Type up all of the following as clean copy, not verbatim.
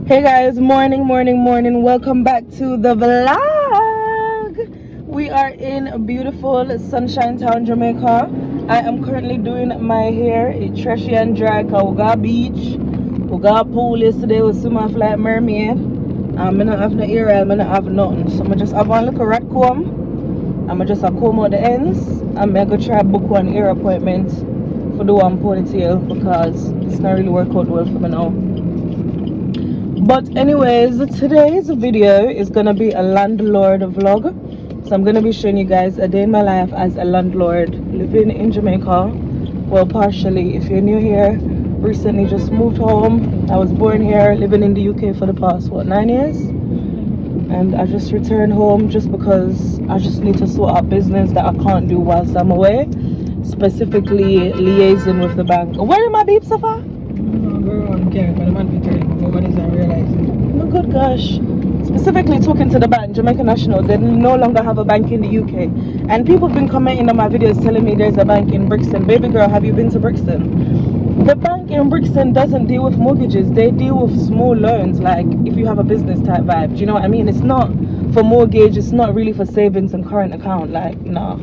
Hey guys, morning. Welcome back to the vlog. We are in beautiful Sunshine Town, Jamaica. I am currently doing my hair. It's trashy and dry because we got beach. We got pool yesterday. We swim off like mermaid. I don't have no ear oil, I don't have nothing. So I just have one little rat comb. I'm just a comb out the ends. I'm going to try book one ear appointment for the one ponytail because it's not really work out well for me now. But anyways, today's video is gonna be a landlord vlog. So I'm gonna be showing you guys a day in my life as a landlord living in Jamaica. Well, partially. If you're new here, recently just moved home. I was born here, living in the UK for the past 9 years, and I just returned home just because I just need to sort out business that I can't do whilst I'm away, specifically liaising with the bank. Where did my beep so far? Oh good gosh. Specifically talking to the bank, Jamaica National, they no longer have a bank in the UK. And people have been commenting on my videos telling me there's a bank in Brixton. Baby girl, have you been to Brixton? The bank in Brixton doesn't deal with mortgages. They deal with small loans, like if you have a business type vibe. Do you know what I mean? It's not for mortgage, it's not really for savings and current account, like no.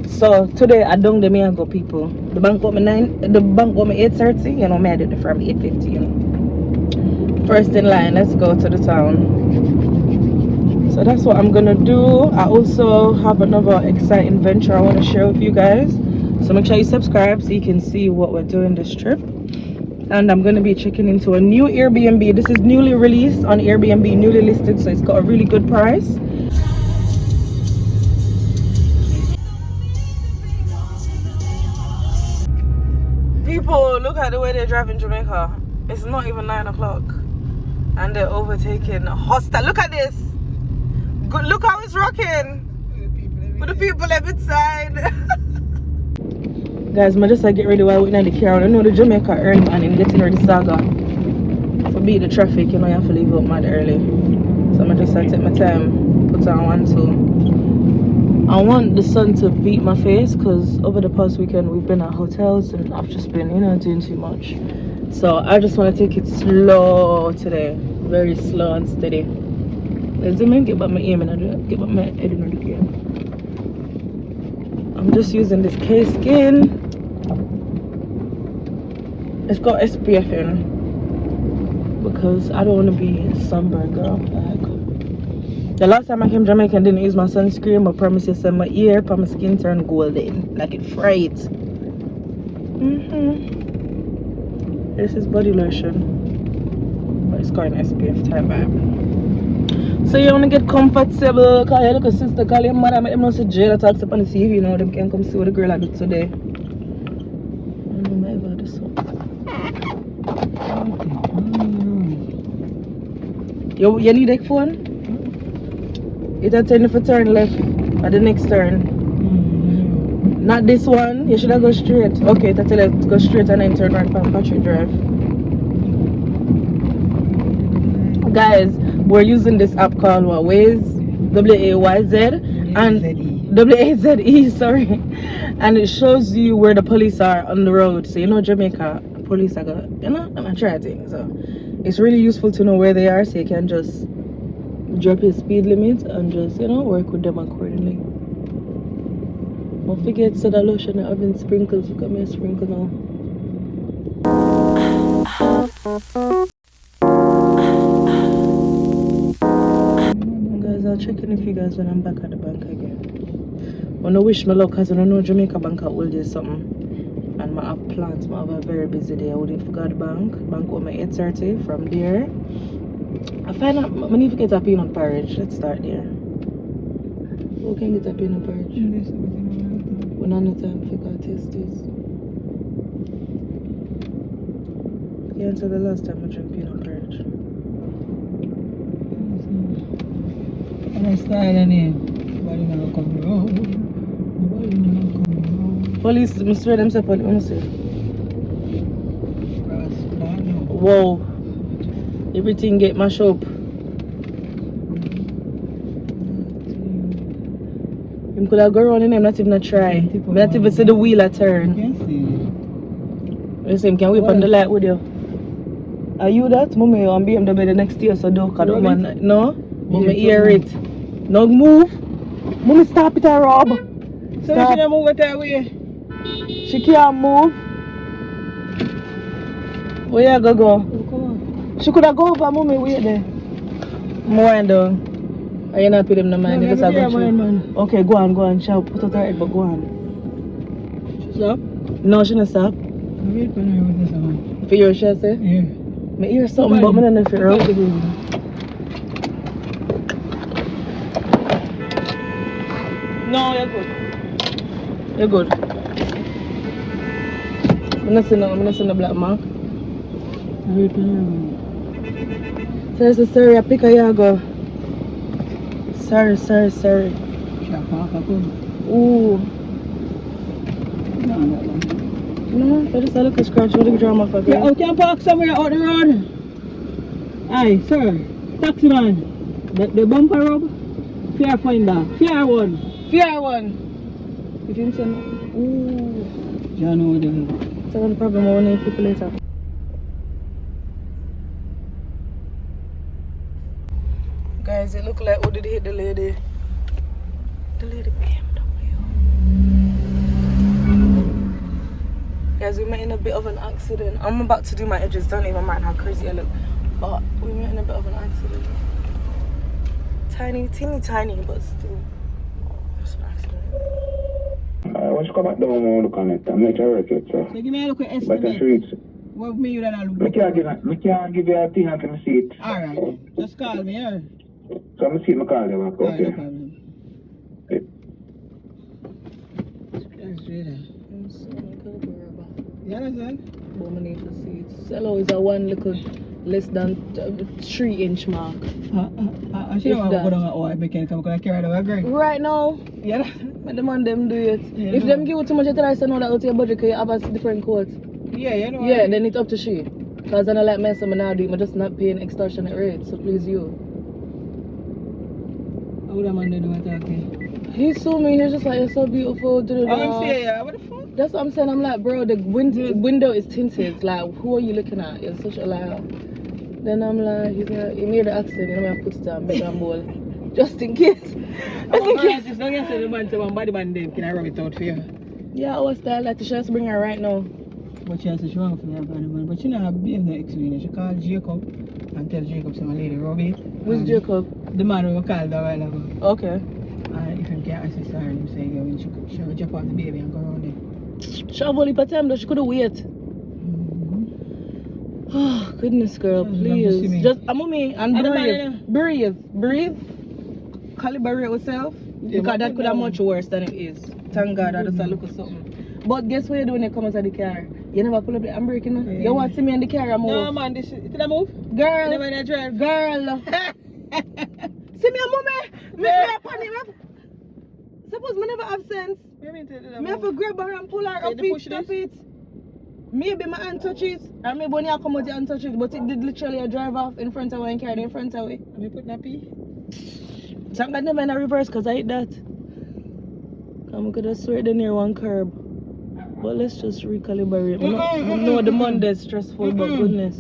So today I don't the me and go people. The bank got me 8:30, you know, me I did it from 8:50, you know. First in line, let's go to the town. So that's what I'm gonna do. I also have another exciting venture I want to share with you guys. So make sure you subscribe so you can see what we're doing this trip. And I'm gonna be checking into a new Airbnb. This is newly released on Airbnb, newly listed, so it's got a really good price. People, look at the way they drive in Jamaica. It's not even 9 o'clock and they're overtaking a hostel. Look at this. Good, look how it's rocking with the people every side. Guys, I just get ready while we're in the car. I know the Jamaica early man in getting ready saga. For beat the traffic, you know, you have to leave out mad early. So I'm just take my time, put on 1, 2. I want the sun to beat my face because over the past weekend we've been at hotels and I've just been, you know, doing too much. So I just want to take it slow today, very slow and steady. Let's get back my aim and get back my head in the game. I'm just using this K-Skin. It's got SPF in because I don't want to be a sunburn girl. Like, the last time I came to Jamaica and didn't use my sunscreen, I promise you, my ear, but my skin turned golden, like it fried. This is body lotion, but it's got an SPF type vibe. So you want to get comfortable, call your little sister, call your mother, make them know say jail talks up on the TV, you know, them can come see what the girl I do today. I don't know ever this one. You need a phone? It'll tell you for turn left at the next turn. Not this one, you should have go straight. Okay, it'll tell you to go straight and then turn right from Patrick Drive. Guys, we're using this app called what? Waze, W-A-Y-Z and W-A-Z-E, sorry. And it shows you where the police are on the road. So you know Jamaica, police are going, you know, I'm gonna try things. So it's really useful to know where they are so you can just drop your speed limit and just, you know, work with them accordingly. Don't forget so the lotion I have in sprinkles. Look at me a sprinkle now. Guys, I'll check in with you guys when I'm back at the bank again. I want to wish me luck because I don't know Jamaica bank will do something. And I have plans. I have a very busy day. I wouldn't forget the bank. Bank open at 8:30 from there. I find out I need to get a peanut porridge. Let's start there. Who can get a peanut porridge? When I need time to go taste this. Yeah, until the last time I drank peanut porridge. I started in. Nobody never come around. Police, I swear them say police. Let me see. Whoa. Everything get mashed up. Him could have go around in them, not even try. Not even see the wheel a turn. You can see. You see him can whip on the light with you. Are you that? Mommy, you on BMW the next year, so don't cut Rob man. No? Mommy, Yeah, hear it. No move. Mommy, stop it, Rob. So Stop. she don't move it that way. She can't move. Where you go? Oh, come on. She could have go over, Mommy, wait there. More down. Are you not put him no mind? No, You just never have be a to- man. Okay, go on. She'll put out her head, but go on. She's up. No, she not stop. I wait for her with this one. For your share, say? Yeah. Me hear something, but I don't know if it's wrong. No, you're good. You're good. I'm not seeing the black mark. I wait for her. So it's a sorry, I pick a yago. Sorry. She a park up. Ooh. No, that one. No, I just a little scratch. What do you drama for? Yeah, we can park somewhere out the road. Aye, sir. Taxi man. The bumper rub. Fair finder. Fair one. Fear one. If you say no. Ooh. You know the. It's not a problem. I want to people later. Guys, it look like who did hit the lady? The lady BMW. Guys, we met in a bit of an accident. I'm about to do my edges. Don't even mind how crazy I look. But we met in a bit of an accident. Teeny tiny, but still. It's an accident. Once you come back down, I'm look on it. I'm not sure it, so. So give me a look at But the estimate. streets. What me you that I look I can't give you a thing until I see it. Alright then. Just call me here. So I'm see my call you back, Alright, no okay? problem. Okay. That's really. Yeah, You understand? but I need to see it. Cello is a one little less than 3-inch mark. I should If have that. go down at all mechanic because I carry the agree. Right now, Yeah. let them and them do it. Yeah, If no. them give you too much, you tell us to know that out of your budget because you have a different quote. Yeah, you know. Yeah, then it's up to she. Because I don't like mess, I'm not doing, I'm just not paying extortionate rates. So please you. How would a man do what I okay? He saw me, he's just like, you're so beautiful. I'm saying, yeah, what the fuck? That's what I'm saying. I'm like, bro, the window is tinted. Like, who are you looking at? You're such a liar. Then I'm like, he's like, he made the accent. You know, I put it down, big and ball. Just in case. Just in case. It's not going to say the man to one body man, then can I rub it out for you? Yeah, our style, like, she just bring her right now. But she has to show for me, man. But she not have being the experience. She called Jacob and tell Jacob some lady, Robbie. Who's Jacob? The man who called a while ago. Okay. And if you can't assist her, him say, yeah, when she will drop off the baby and go around there. She have only for time though, she couldn't wait. Oh, goodness, girl, please. Just, mommy, and breathe. Calibrate yourself. Yeah, Because that could have much worse than it is. Thank God, I just look at something. But guess what you do when you come out of the car? You never pull up the handbrake, no? Yeah. You want to see me in the car and move? No, man, this is it a move? Girl, Never in a drive. girl. See me, mommy. Me a panic. Suppose me never have sense. Me have to grab her and pull her So up you it, push stop this? it. Maybe my hand touch it, or maybe when you come out, your hand touch it, but it did literally drive off in front of her and carry in front of her. Have you put nappy? So I'm gonna never in a reverse because I hit that. I'm gonna swear the near one curb. But let's just recalibrate. I know the Monday is stressful, but goodness.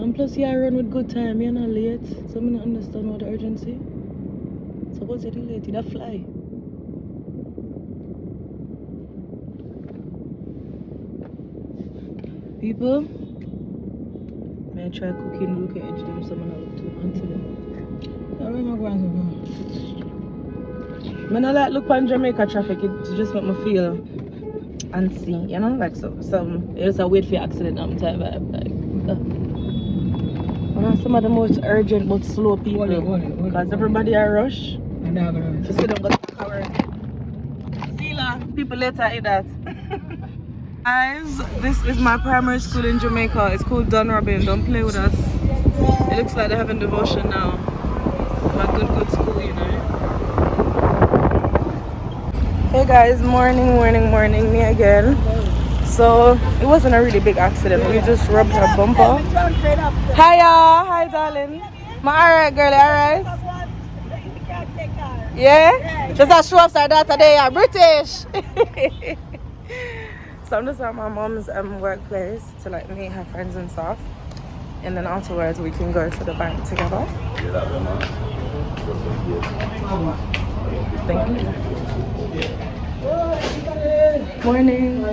And plus, yeah, I run with good time. You're not late, so I don't understand what the urgency. Suppose you're late, you'd fly. People, may I try cooking, look at edge them, someone I look to until them. Where am I going so When I like look on Jamaica traffic, it just make me feel unseen, you know, like some it's a wait for accident type vibe, like. When some of the most urgent but slow people, because everybody are rush. And now I'm going So see them got to cover. See la, people later eat that. Guys, this is my primary school in Jamaica. It's called Don Robin. Don't play with us. It looks like they're having devotion now. My good school, you know. Hey guys, morning, me again. So it wasn't a really big accident. We just rubbed her bumper. Hiya, hi darling. My alright girlie, alright? Yeah? Just a show off our data today, British. So I'm just at my mom's workplace to like meet her friends and stuff. And then afterwards we can go to the bank together. Thank you. Morning.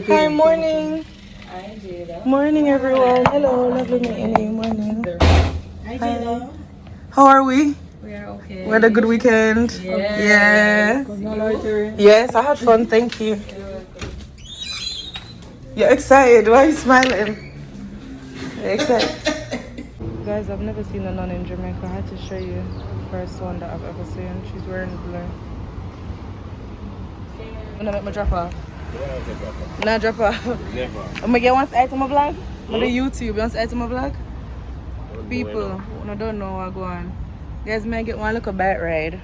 Hi, morning. Morning, everyone. Hello, lovely meeting you. Morning. Hi. How are we? We are okay. We had a good weekend. Yeah. Yes, I had fun. Thank you. You're excited. Why are you smiling? You're excited. Guys, I've never seen a nun in Jamaica. I had to show you the first one that I've ever seen. She's wearing blue. I'm gonna make my drop off. Nah, drop off. Never. I'm gonna get one side to my vlog. I'm gonna YouTube. One side to my vlog. People, I don't know what go on. Guys, may I get one look a bite ride.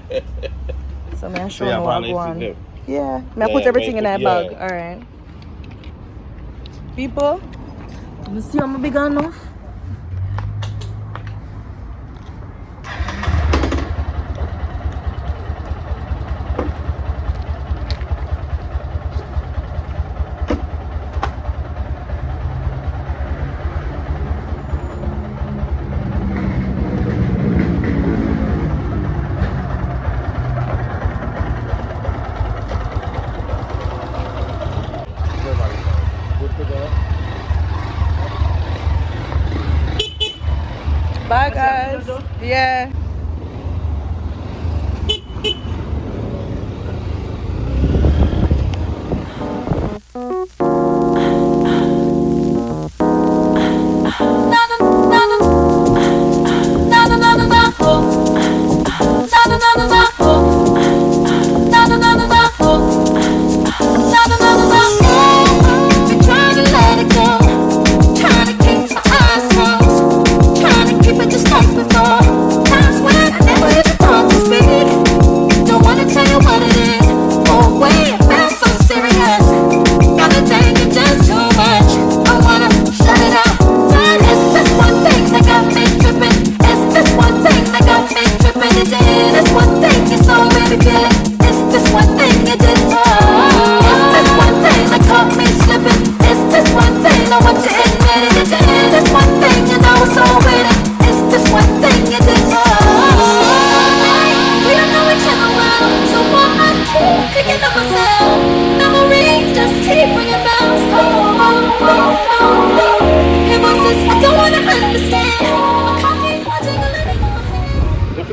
So may I show you what go on. Yeah, may I put everything in that bag. Alright. People, you see I'm big enough? Bye guys. Yeah.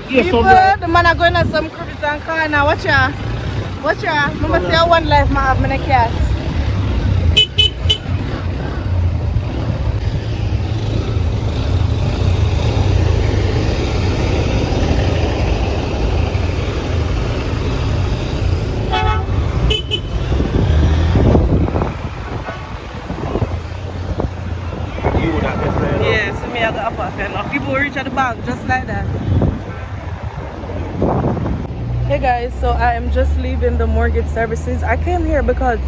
People, the man are going on some cruise and car now. Watch ya. Watch ya. Mama say I one life, I have many cats. Yeah, so me I got up off here now. People reach at the back just like that. Hey guys, so I am just leaving the mortgage services. I came here because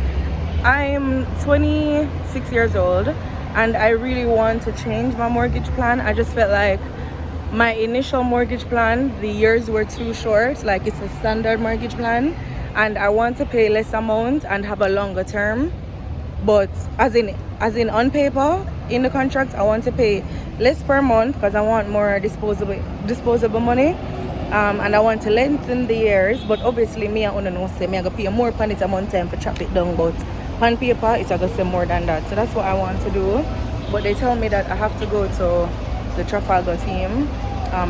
I'm 26 years old and I really want to change my mortgage plan. I just felt like my initial mortgage plan, the years were too short. Like it's a standard mortgage plan and I want to pay less amount and have a longer term. But as in on paper, in the contract, I want to pay less per month because I want more disposable money. And I want to lengthen the years, but obviously me I want to know say me I gotta pay more on it a month time for chop it down, but on paper it's gonna say more than that. So that's what I want to do. But they tell me that I have to go to the Trafalgar team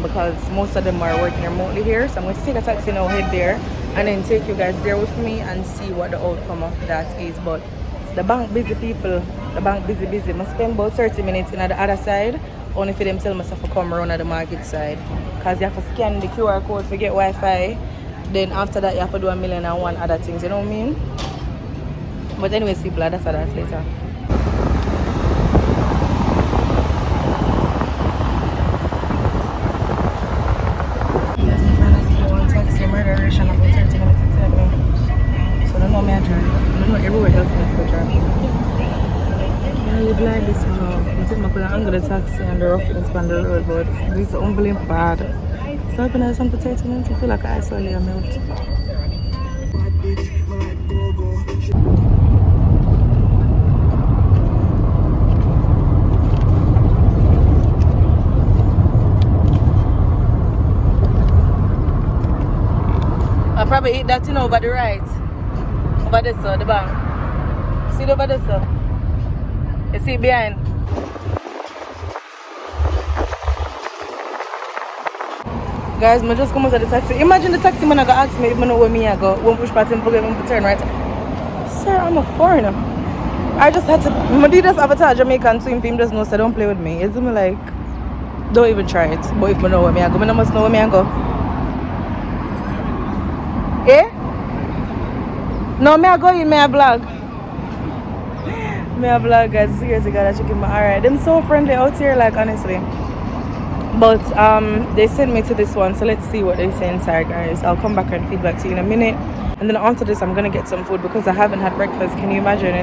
because most of them are working remotely here. So I'm going to take a taxi now, head there, and then take you guys there with me and see what the outcome of that is. But the bank busy, people. The bank busy. I spend about 30 minutes in the other side, only for them tell myself to come around at the market side. Because you have to scan the QR code to get Wi-Fi. Then after that, you have to do 1,000,001 other things, you know what I mean? But anyways, people, that's later. Yes, my friend has to go on taxi, murder ration about 30 minutes to tell me. So I don't know me I drive. I don't know everywhere else I have to drive. I live like this now. I think I'm going to the taxi and the roughness on the road, but this is unbelievable bad. So I've been at some potato mints. I feel like I saw a milk. I'll probably eat that thing over the right. Over this side, the bank. See it over this side? You see it behind? Guys, I just come out of the taxi. Imagine the taxi man I got ask me if I know where me I go. Won't push button for them to turn right. Sir, I'm a foreigner. I just had to. I did this avatar Jamaican to him just know so don't play with me. It's me like, don't even try it. But if I know where me I go, I must know where me I go. Eh? No, me I go in, me I vlog. Me I vlog, guys. Seriously, gotta check him out. Alright, them so friendly out here, like honestly. But they sent me to this one, so let's see what they say inside, guys. I'll come back and feedback to you in a minute. And then after this, I'm gonna get some food because I haven't had breakfast. Can you imagine?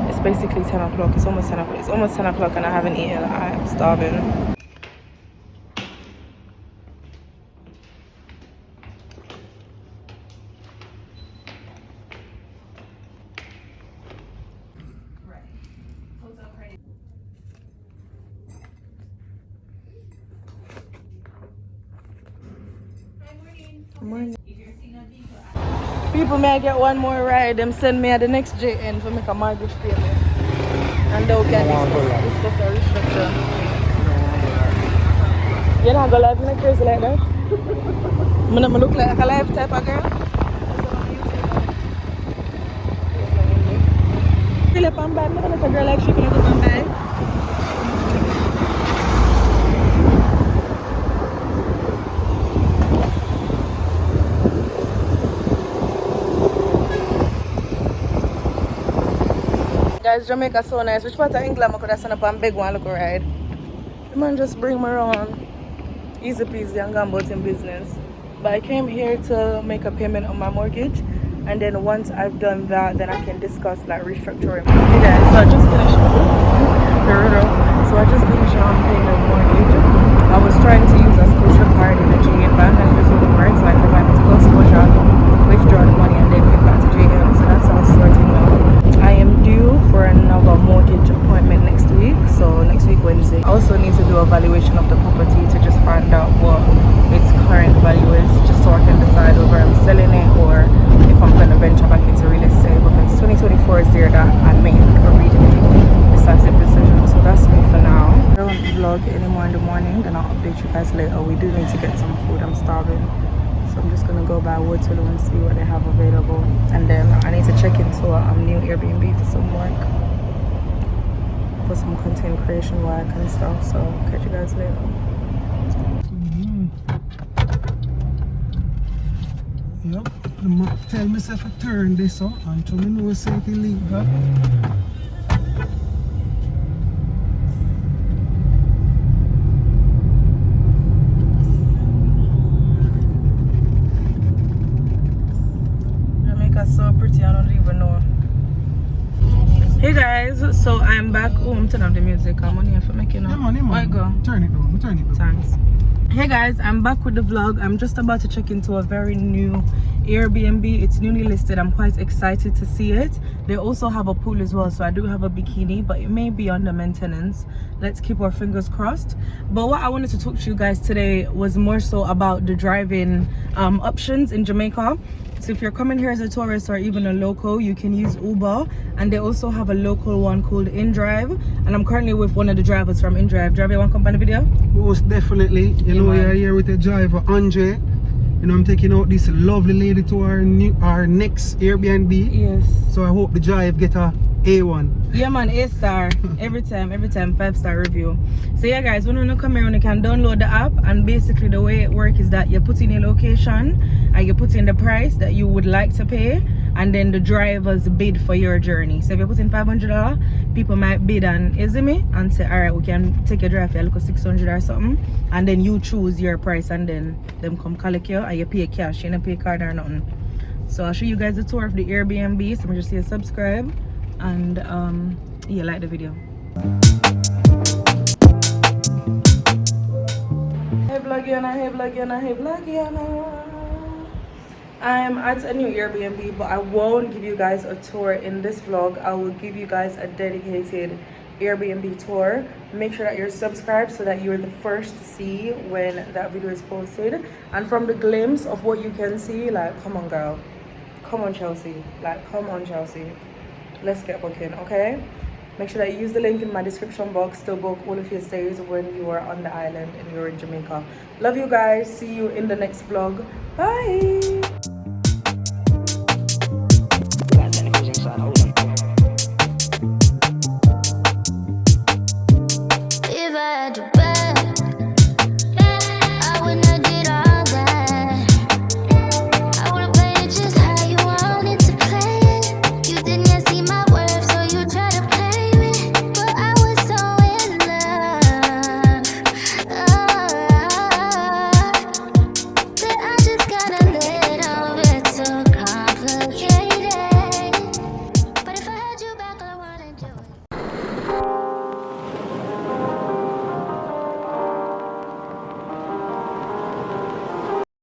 It's basically 10 o'clock. It's almost 10 o'clock. It's almost 10 o'clock and I haven't eaten. I'm starving. Morning. People, may I get one more ride? Them send me at the next JN for make a mortgage payment. And they can discuss a restructure. You're not gonna live in a crazy like that? I'm not look like a live type of girl. Philip and bad, I'm not a girl like she can go and buy. Guys, Jamaica so nice. Which part of England I could have sent up and beg one look ride? The man just bring me around. Easy peasy and gone about in business. But I came here to make a payment on my mortgage. And then once I've done that, then I can discuss like restructuring. Hey guys, so I just finished paying the mortgage. I was trying to use a Scotia card in the JN bank and this wouldn't work. So I ended up having to go Scotia, withdraw the money and then head back to JN. So that's how it's sorting out. I am due for another mortgage appointment next week, so next week Wednesday. I also need to do a valuation of the property to just find out what its current value is, just so I can decide whether I'm selling it or if I'm going to venture back into real estate, because 2024 is there that I make a really decisive decision. So that's me for now. I don't vlog anymore in the morning, then I'll update you guys later. We do need to get some food, I'm starving. So I'm just gonna go by Waterloo and see what they have available, and then I need to check into a new Airbnb for some work, for some content creation work and stuff. So catch you guys later. Yep, the map tell myself to turn this up and to me know say it illegal. So pretty, I don't even know. Hey guys, so I'm back home. Turn off the music. I'm on here for making up. Yeah, go. Turn it on. Thanks. Hey guys, I'm back with the vlog. I'm just about to check into a very new Airbnb. It's newly listed. I'm quite excited to see it. They also have a pool as well, so I do have a bikini, but it may be under maintenance. Let's keep our fingers crossed. But what I wanted to talk to you guys today was more so about the driving options in Jamaica. So if you're coming here as a tourist or even a local, you can use Uber, and they also have a local one called InDrive, and I'm currently with one of the drivers from InDrive. Driver, you want to come on the video? Most definitely. You know, you're here with the driver Andre. You know, I'm taking out this lovely lady to our next Airbnb. Yes. So I hope the drive get a A1. Yeah man, A-star. every time 5-star review. So yeah guys, when you come here, you can download the app, and basically the way it works is that you put in your location and you put in the price that you would like to pay, and then the drivers bid for your journey. So if you put in $500, people might bid and and say, all right, we can take your drive for like 600 or something, and then you choose your price, and then them come collect you and you pay cash. You don't pay card or nothing. So I'll show you guys the tour of the Airbnb. So just say subscribe, and yeah, like the video. Hey Bloggiana, hey Bloggiana, hey Bloggiana. I'm at a new Airbnb, but I won't give you guys a tour in this vlog. I will give you guys a dedicated Airbnb tour. Make sure that you're subscribed so that you're the first to see when that video is posted. And from the glimpse of what you can see, like, come on girl, come on Chelsea, like, come on Chelsea, let's get booking, okay? Make sure that you use the link in my description box to book all of your stays when you are on the island and you're in Jamaica. Love you guys. See you in the next vlog. Bye.